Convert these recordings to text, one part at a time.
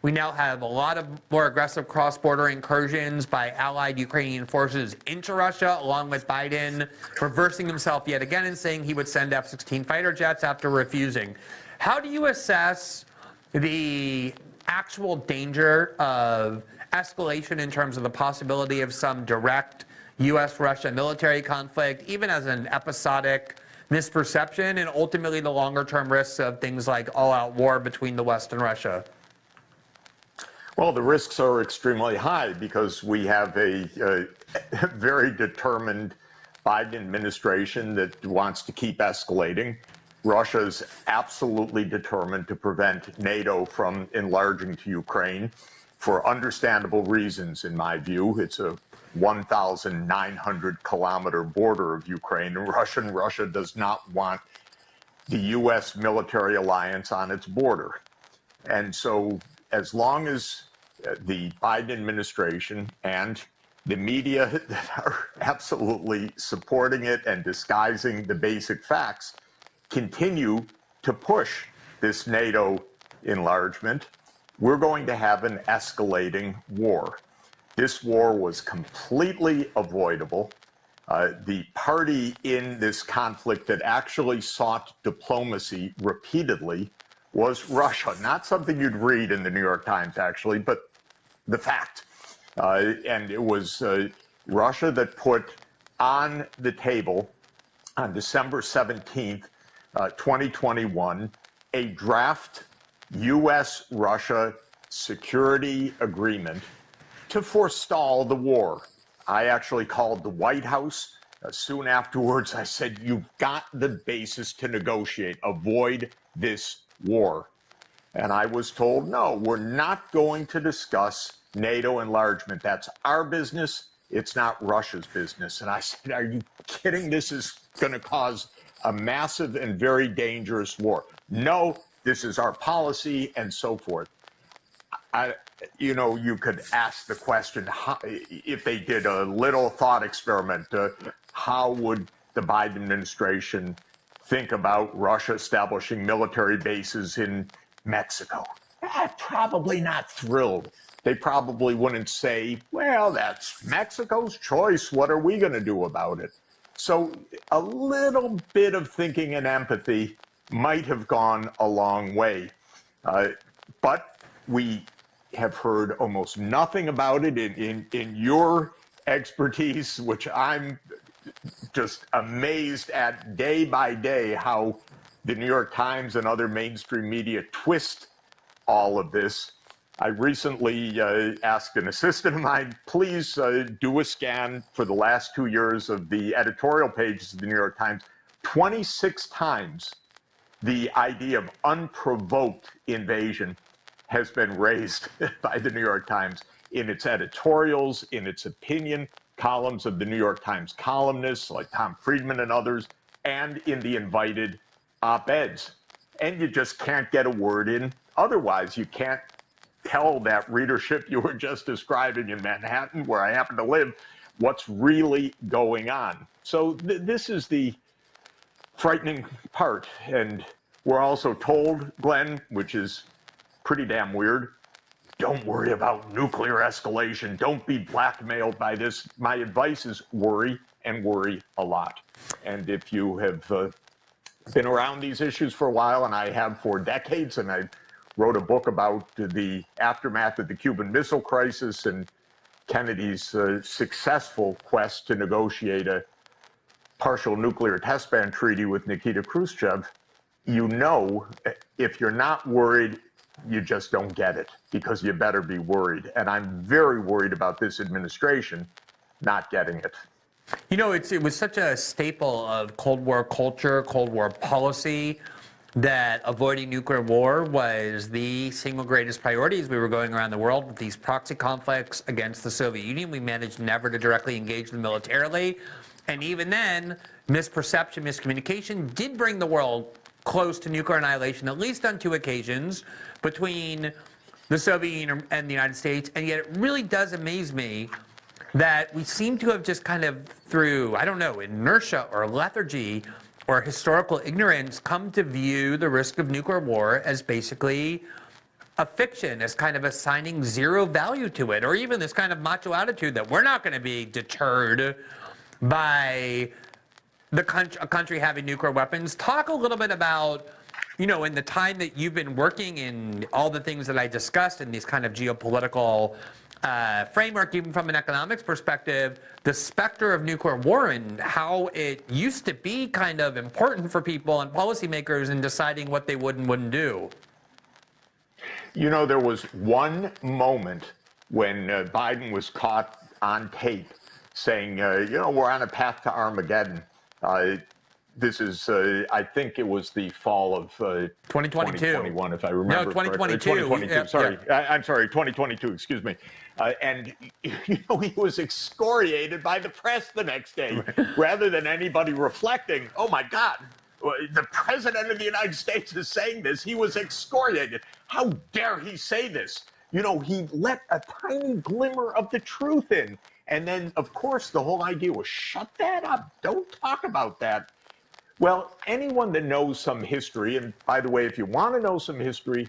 We now have a lot of more aggressive cross-border incursions by allied Ukrainian forces into Russia, along with Biden reversing himself yet again and saying he would send F-16 fighter jets after refusing. How do you assess the actual danger of escalation in terms of the possibility of some direct U.S.-Russia military conflict, even as an episodic misperception, and ultimately the longer-term risks of things like all-out war between the West and Russia? Well, the risks are extremely high because we have a very determined Biden administration that wants to keep escalating. Russia's absolutely determined to prevent NATO from enlarging to Ukraine for understandable reasons, in my view. It's a 1,900-kilometer border of Ukraine, and Russia does not want the U.S. military alliance on its border. And so as long as the Biden administration and the media that are absolutely supporting it and disguising the basic facts continue to push this NATO enlargement, we're going to have an escalating war. This war was completely avoidable. The party in this conflict that actually sought diplomacy repeatedly was Russia. Not something you'd read in the New York Times, actually, but the fact. And it was Russia that put on the table on December 17th, 2021, a draft U.S.-Russia security agreement to forestall the war. I actually called the White House. Soon afterwards, I said, you've got the basis to negotiate. Avoid this war. And I was told, no, we're not going to discuss NATO enlargement. That's our business. It's not Russia's business. And I said, are you kidding? This is going to cause a massive and very dangerous war. No, this is our policy, and so forth. You could ask the question, if they did a little thought experiment, how would the Biden administration think about Russia establishing military bases in Mexico? Probably not thrilled. They probably wouldn't say, well, that's Mexico's choice. What are we going to do about it? So a little bit of thinking and empathy might have gone a long way. But we have heard almost nothing about it in your expertise, which I'm just amazed at day by day how the New York Times and other mainstream media twist all of this. I recently asked an assistant of mine, please do a scan for the last 2 years of the editorial pages of the New York Times. 26 times the idea of unprovoked invasion has been raised by the New York Times in its editorials, in its opinion columns of the New York Times columnists like Tom Friedman and others, and in the invited op-eds. And you just can't get a word in otherwise. You can't tell that readership you were just describing in Manhattan, where I happen to live, what's really going on. So this is the frightening part. And we're also told, Glenn, which is pretty damn weird, don't worry about nuclear escalation. Don't be blackmailed by this. My advice is worry and worry a lot. And if you have been around these issues for a while, and I have for decades, and I wrote a book about the aftermath of the Cuban Missile Crisis and Kennedy's successful quest to negotiate a partial nuclear test ban treaty with Nikita Khrushchev, you know, if you're not worried, you just don't get it, because you better be worried. And I'm very worried about this administration not getting it. You know, it was such a staple of Cold War culture, Cold War policy, that avoiding nuclear war was the single greatest priority as we were going around the world with these proxy conflicts against the Soviet Union. We managed never to directly engage them militarily. And even then, misperception, miscommunication did bring the world close to nuclear annihilation, at least on 2 occasions, between the Soviet Union and the United States. And yet it really does amaze me that we seem to have just kind of through, I don't know, inertia or lethargy or historical ignorance, come to view the risk of nuclear war as basically a fiction, as kind of assigning zero value to it, or even this kind of macho attitude that we're not going to be deterred by a country having nuclear weapons. Talk a little bit about, in the time that you've been working in all the things that I discussed in these kind of geopolitical framework, even from an economics perspective, the specter of nuclear war and how it used to be kind of important for people and policymakers in deciding what they would and wouldn't do. There was one moment when Biden was caught on tape saying, we're on a path to Armageddon. This is, I think it was the fall of 2021, if I remember. No, 2022. 2022, yeah, sorry. Yeah. I'm sorry, 2022, excuse me. And he was excoriated by the press the next day, rather than anybody reflecting, oh my God, the president of the United States is saying this. He was excoriated. How dare he say this? He let a tiny glimmer of the truth in. And then, of course, the whole idea was shut that up. Don't talk about that. Well, anyone that knows some history, and by the way, if you want to know some history,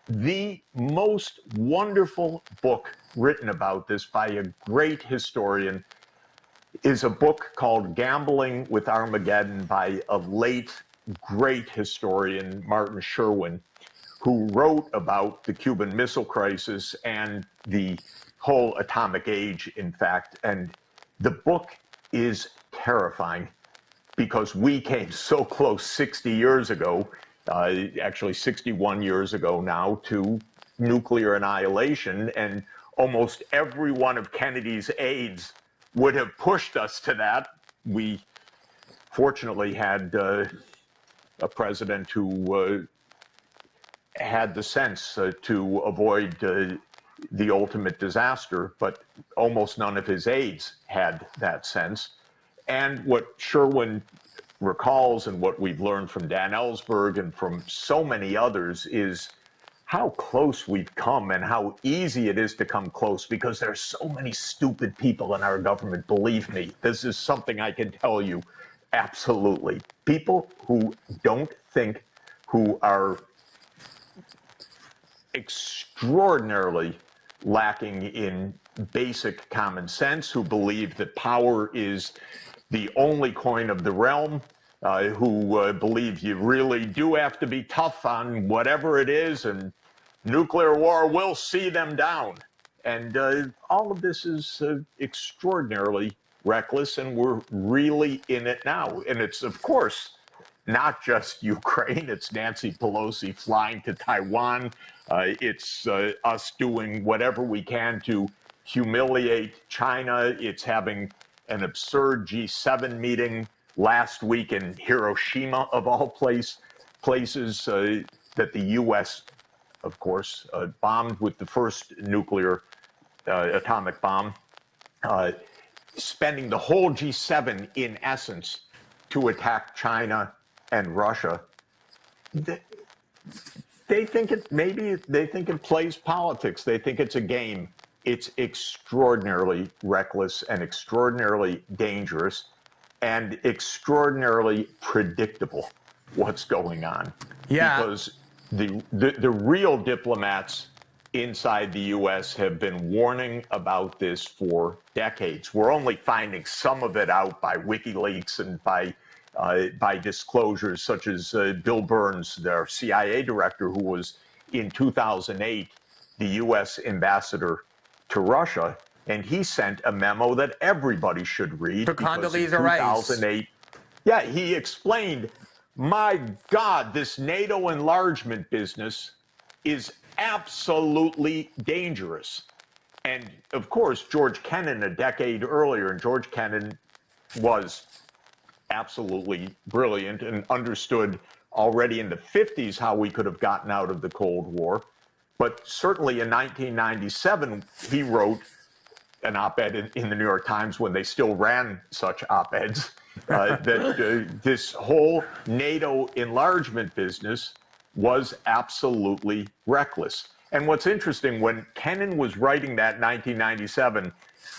the most wonderful book written about this by a great historian is a book called Gambling with Armageddon by a late, great historian, Martin Sherwin, who wrote about the Cuban Missile Crisis and the whole atomic age, in fact. And the book is terrifying because we came so close 60 years ago, actually 61 years ago now, to nuclear annihilation. And almost every one of Kennedy's aides would have pushed us to that. We fortunately had a president who had the sense to avoid the ultimate disaster, but almost none of his aides had that sense. And what Sherwin recalls, and what we've learned from Dan Ellsberg and from so many others, is how close we've come and how easy it is to come close because there's so many stupid people in our government. Believe me, this is something I can tell you absolutely. People who don't think, who are extraordinarily lacking in basic common sense, who believe that power is the only coin of the realm, who believe you really do have to be tough on whatever it is, and nuclear war will see them down. And all of this is extraordinarily reckless, and we're really in it now. And it's, of course, not just Ukraine. It's Nancy Pelosi flying to Taiwan. It's us doing whatever we can to humiliate China. It's having an absurd G7 meeting last week in Hiroshima, of all places, that the U.S., of course, bombed with the first nuclear atomic bomb, spending the whole G7, in essence, to attack China and Russia. They think it plays politics. They think it's a game. It's extraordinarily reckless and extraordinarily dangerous and extraordinarily predictable what's going on. Yeah. Because the real diplomats inside the U.S. have been warning about this for decades. We're only finding some of it out by WikiLeaks and by disclosures such as Bill Burns, their CIA director, who was in 2008 the U.S. ambassador to Russia, and he sent a memo that everybody should read. For Condoleezza Rice. 2008, yeah, he explained, my God, this NATO enlargement business is absolutely dangerous. And of course, George Kennan, a decade earlier, and George Kennan was absolutely brilliant and understood already in the 50s how we could have gotten out of the Cold War. But certainly in 1997, he wrote an op-ed in the New York Times, when they still ran such op-eds, that this whole NATO enlargement business was absolutely reckless. And what's interesting, when Kennan was writing that in 1997,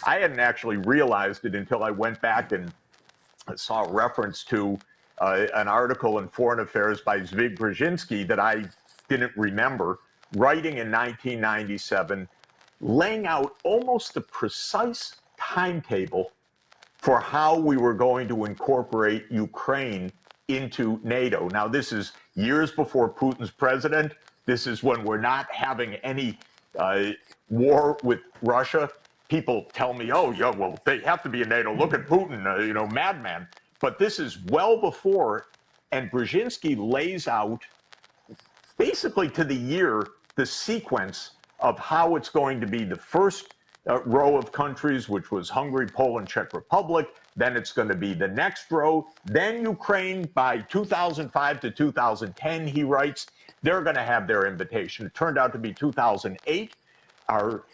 I hadn't actually realized it until I went back and saw a reference to an article in Foreign Affairs by Zbig Brzezinski that I didn't remember, writing in 1997, laying out almost the precise timetable for how we were going to incorporate Ukraine into NATO. Now, this is years before Putin's president. This is when we're not having any war with Russia. People tell me, oh, yeah, well, they have to be in NATO. Look at Putin, madman. But this is well before, and Brzezinski lays out basically to the year the sequence of how it's going to be the first row of countries, which was Hungary, Poland, Czech Republic. Then it's going to be the next row. Then Ukraine by 2005 to 2010, he writes, they're going to have their invitation. It turned out to be 2008. Our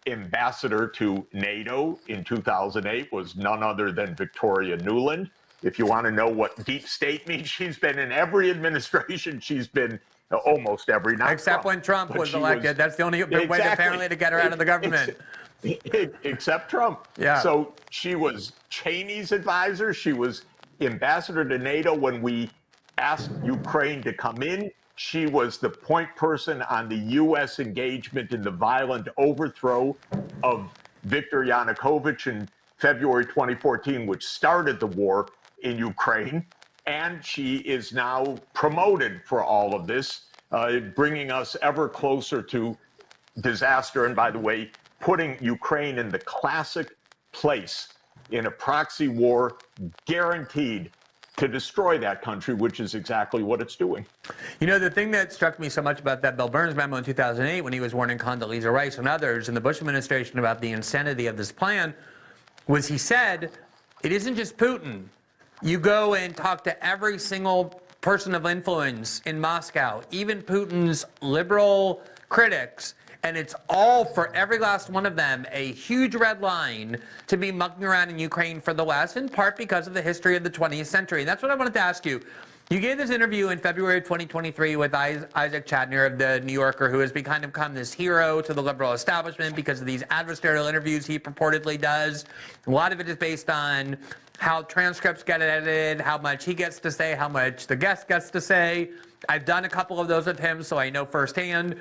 ambassador to NATO in 2008 was none other than Victoria Nuland. If you want to know what deep state means, she's been in every administration. She's been almost every, not except Trump, when Trump was elected. That's the only way apparently to get her out of the government. Except Trump. Yeah. So she was Cheney's advisor. She was ambassador to NATO when we asked Ukraine to come in. She was the point person on the U.S. engagement in the violent overthrow of Viktor Yanukovych in February 2014, which started the war in Ukraine. And she is now promoted for all of this, bringing us ever closer to disaster. And by the way, putting Ukraine in the classic place in a proxy war guaranteed to destroy that country, which is exactly what it's doing. The thing that struck me so much about that Bill Burns memo in 2008, when he was warning Condoleezza Rice and others in the Bush administration about the insanity of this plan, was he said, it isn't just Putin. You go and talk to every single person of influence in Moscow, even Putin's liberal critics, and it's all, for every last one of them, a huge red line to be mucking around in Ukraine for the West, in part because of the history of the 20th century. And that's what I wanted to ask you. You gave this interview in February of 2023 with Isaac Chadner of The New Yorker, who has become this hero to the liberal establishment because of these adversarial interviews he purportedly does. A lot of it is based on how transcripts get edited, how much he gets to say, how much the guest gets to say. I've done a couple of those with him, so I know firsthand.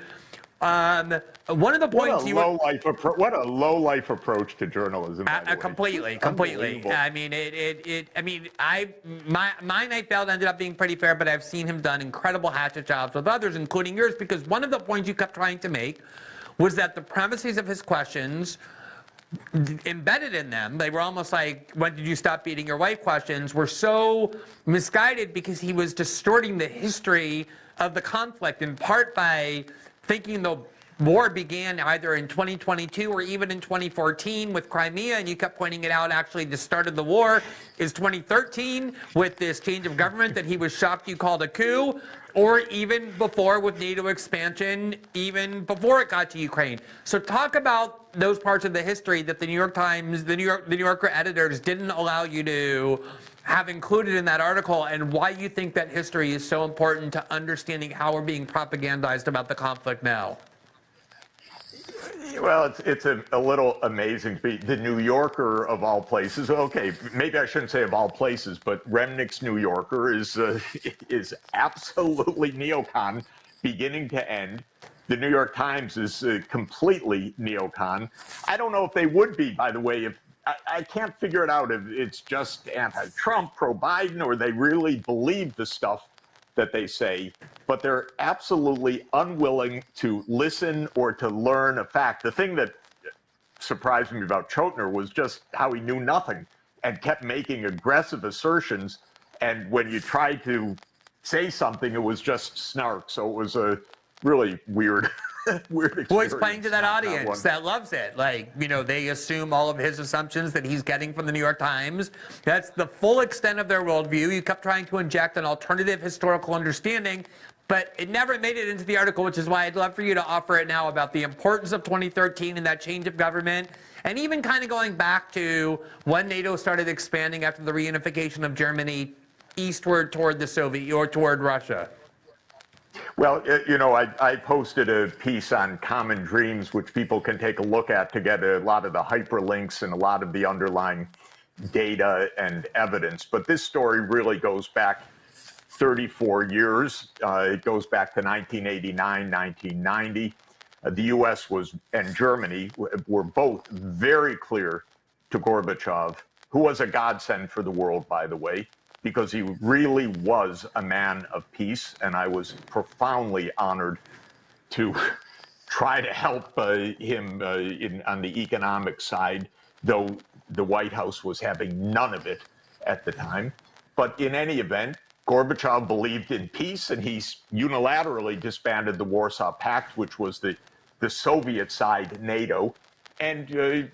One of the points what a low life approach to journalism. Completely. I mean, mine I felt ended up being pretty fair, but I've seen him done incredible hatchet jobs with others, including yours, because one of the points you kept trying to make was that the premises of his questions, embedded in them, they were almost like, when did you stop beating your wife questions, were so misguided because he was distorting the history of the conflict, in part by thinking the war began either in 2022 or even in 2014 with Crimea, and you kept pointing it out, actually the start of the war is 2013 with this change of government that he was shocked you called a coup, or even before with NATO expansion, even before it got to Ukraine. So talk about those parts of the history that the New York Times, the New Yorker editors didn't allow you to have included in that article, and why you think that history is so important to understanding how we're being propagandized about the conflict now. Well, it's a little amazing. The New Yorker, of all places, okay, maybe I shouldn't say of all places, but Remnick's New Yorker is absolutely neocon, beginning to end. The New York Times is completely neocon. I don't know if they would be, by the way, if I can't figure it out if it's just anti-Trump, pro-Biden, or they really believe the stuff that they say, but they're absolutely unwilling to listen or to learn a fact. The thing that surprised me about Chotiner was just how he knew nothing and kept making aggressive assertions. And when you tried to say something, it was just snark. So it was a really weird experience. Well, he's playing to that audience that loves it. They assume all of his assumptions that he's getting from the New York Times. That's the full extent of their worldview. You kept trying to inject an alternative historical understanding, but it never made it into the article, which is why I'd love for you to offer it now about the importance of 2013 and that change of government, and even kind of going back to when NATO started expanding after the reunification of Germany eastward toward the Soviet, or toward Russia. Well, I posted a piece on Common Dreams, which people can take a look at to get a lot of the hyperlinks and a lot of the underlying data and evidence. But this story really goes back 34 years. It goes back to 1989, 1990. The U.S. and Germany were both very clear to Gorbachev, who was a godsend for the world, by the way, because he really was a man of peace, and I was profoundly honored to try to help him on the economic side, though the White House was having none of it at the time. But in any event, Gorbachev believed in peace, and he unilaterally disbanded the Warsaw Pact, which was the Soviet side NATO. And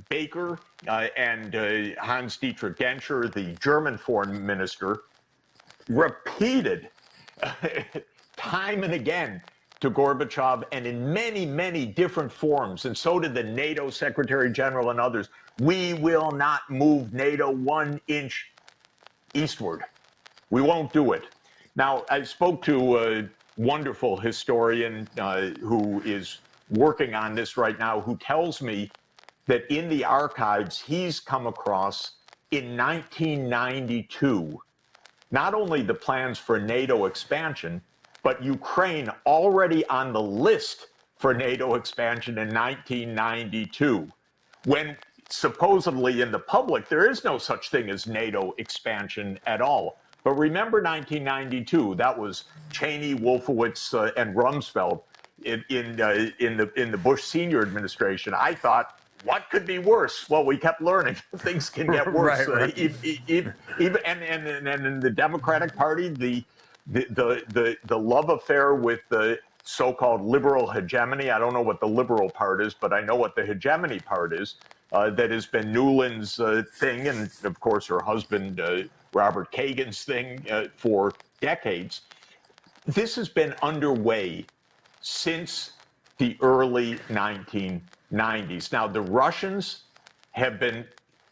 Baker and Hans-Dietrich Genscher, the German foreign minister, repeated time and again to Gorbachev, and in many, many different forms, and so did the NATO Secretary General and others, we will not move NATO 1 inch eastward. We won't do it. Now, I spoke to a wonderful historian who is working on this right now, who tells me that in the archives he's come across in 1992, not only the plans for NATO expansion, but Ukraine already on the list for NATO expansion in 1992, when supposedly in the public there is no such thing as NATO expansion at all. But remember 1992, that was Cheney, Wolfowitz, and Rumsfeld in the Bush senior administration. I thought, what could be worse? Well, we kept learning things can get worse. Right. Even in the Democratic Party, the love affair with the so-called liberal hegemony. I don't know what the liberal part is, but I know what the hegemony part is. That has been Nuland's thing, and of course her husband Robert Kagan's thing for decades. This has been underway since the early 1990s. Now, the Russians have been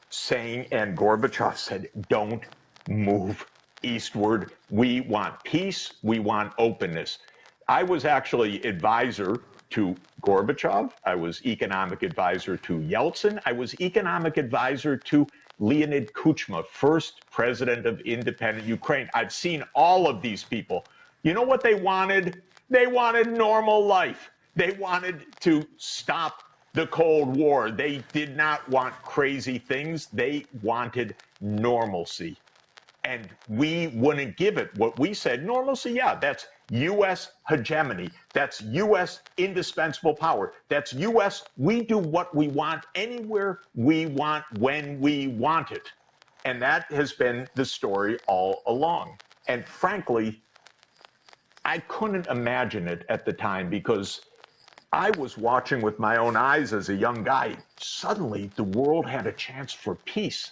saying, and Gorbachev said, don't move eastward. We want peace. We want openness. I was actually advisor to Gorbachev. I was economic advisor to Yeltsin. I was economic advisor to Leonid Kuchma, first president of independent Ukraine. I've seen all of these people. You know what they wanted? They wanted normal life. They wanted to stop the Cold War. They did not want crazy things. They wanted normalcy. And we wouldn't give it. What we said, normalcy, yeah, that's U.S. hegemony. That's U.S. indispensable power. That's U.S. we do what we want anywhere we want when we want it. And that has been the story all along. And frankly, I couldn't imagine it at the time because I was watching with my own eyes as a young guy. Suddenly, the world had a chance for peace.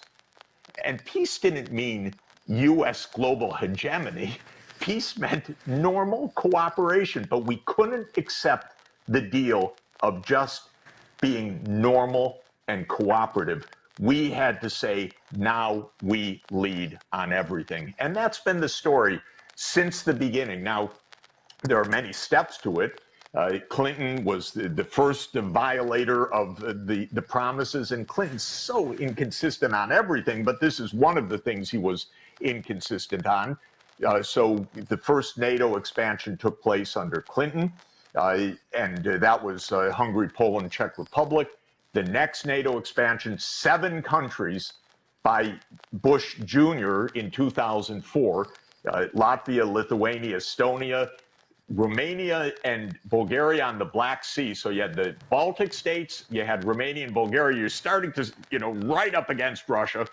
And peace didn't mean U.S. global hegemony. Peace meant normal cooperation, but we couldn't accept the deal of just being normal and cooperative. We had to say, now we lead on everything. And that's been the story since the beginning. Now, there are many steps to it. Clinton was the first violator of the promises, and Clinton's so inconsistent on everything, but this is one of the things he was inconsistent on. So the first NATO expansion took place under Clinton, and that was Hungary, Poland, Czech Republic. The next NATO expansion, 7 countries by Bush Jr. in 2004, Latvia, Lithuania, Estonia, Romania, and Bulgaria on the Black Sea. So you had the Baltic states, you had Romania and Bulgaria. You're starting to, right up against Russia,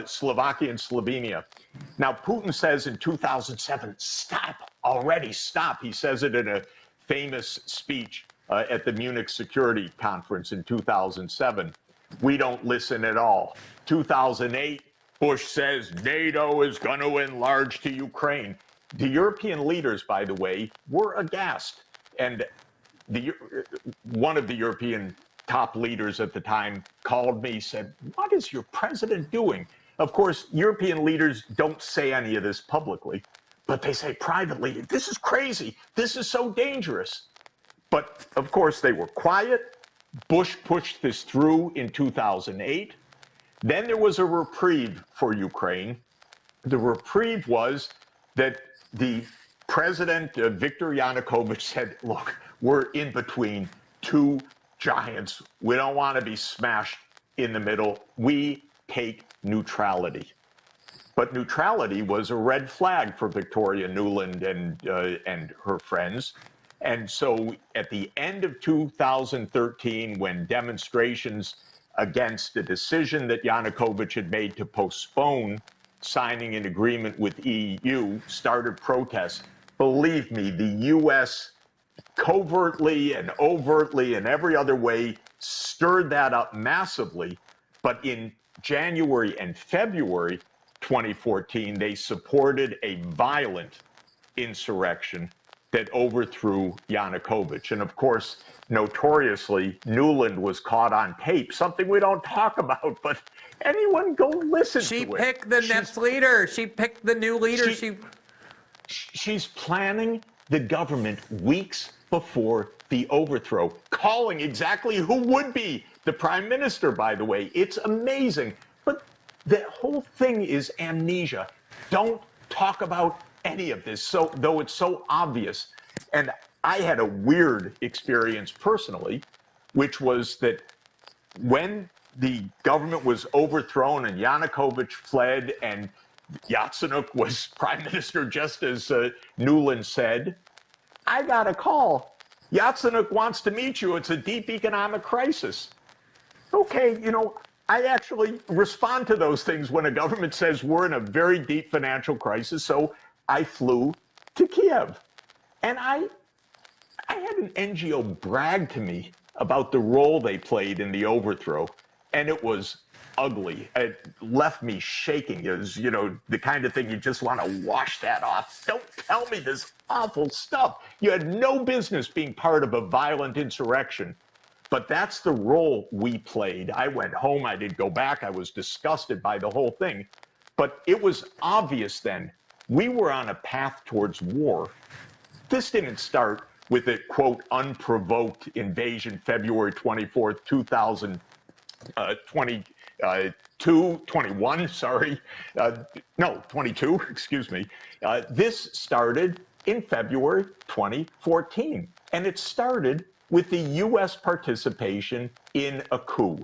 Slovakia and Slovenia. Now, Putin says in 2007, stop already, stop. He says it in a famous speech at the Munich Security Conference in 2007. We don't listen at all. 2008, Bush says NATO is going to enlarge to Ukraine. The European leaders, by the way, were aghast. And one of the European top leaders at the time called me, said, what is your president doing? Of course, European leaders don't say any of this publicly, but they say privately, this is crazy. This is so dangerous. But of course, they were quiet. Bush pushed this through in 2008. Then there was a reprieve for Ukraine. The reprieve was that the president, Viktor Yanukovych, said, look, we're in between two giants. We don't want to be smashed in the middle. We take neutrality. But neutrality was a red flag for Victoria Nuland and her friends. And so at the end of 2013, when demonstrations against the decision that Yanukovych had made to postpone signing an agreement with EU started protests, believe me, the U.S. covertly and overtly and every other way stirred that up massively. But in January and February 2014, they supported a violent insurrection that overthrew Yanukovych. And of course, notoriously, Nuland was caught on tape, something we don't talk about, but anyone go listen to it. She picked the next leader. She picked the new leader. She's planning the government weeks before the overthrow, calling exactly who would be the prime minister, by the way. It's amazing. But the whole thing is amnesia. Don't talk about any of this, so though it's so obvious. And I had a weird experience personally, which was that when the government was overthrown and Yanukovych fled and Yatsenyuk was prime minister, just as Nuland said, I got a call. Yatsenyuk wants to meet you. It's a deep economic crisis. Okay, I actually respond to those things when a government says we're in a very deep financial crisis. So I flew to Kiev. And I had an NGO brag to me about the role they played in the overthrow. And it was ugly. It left me shaking. It was, the kind of thing you just want to wash that off. Don't tell me this awful stuff. You had no business being part of a violent insurrection. But that's the role we played. I went home. I didn't go back. I was disgusted by the whole thing. But it was obvious then we were on a path towards war. This didn't start with a, quote, unprovoked invasion February 24th, 22, excuse me. This started in February 2014, and it started with the U.S. participation in a coup.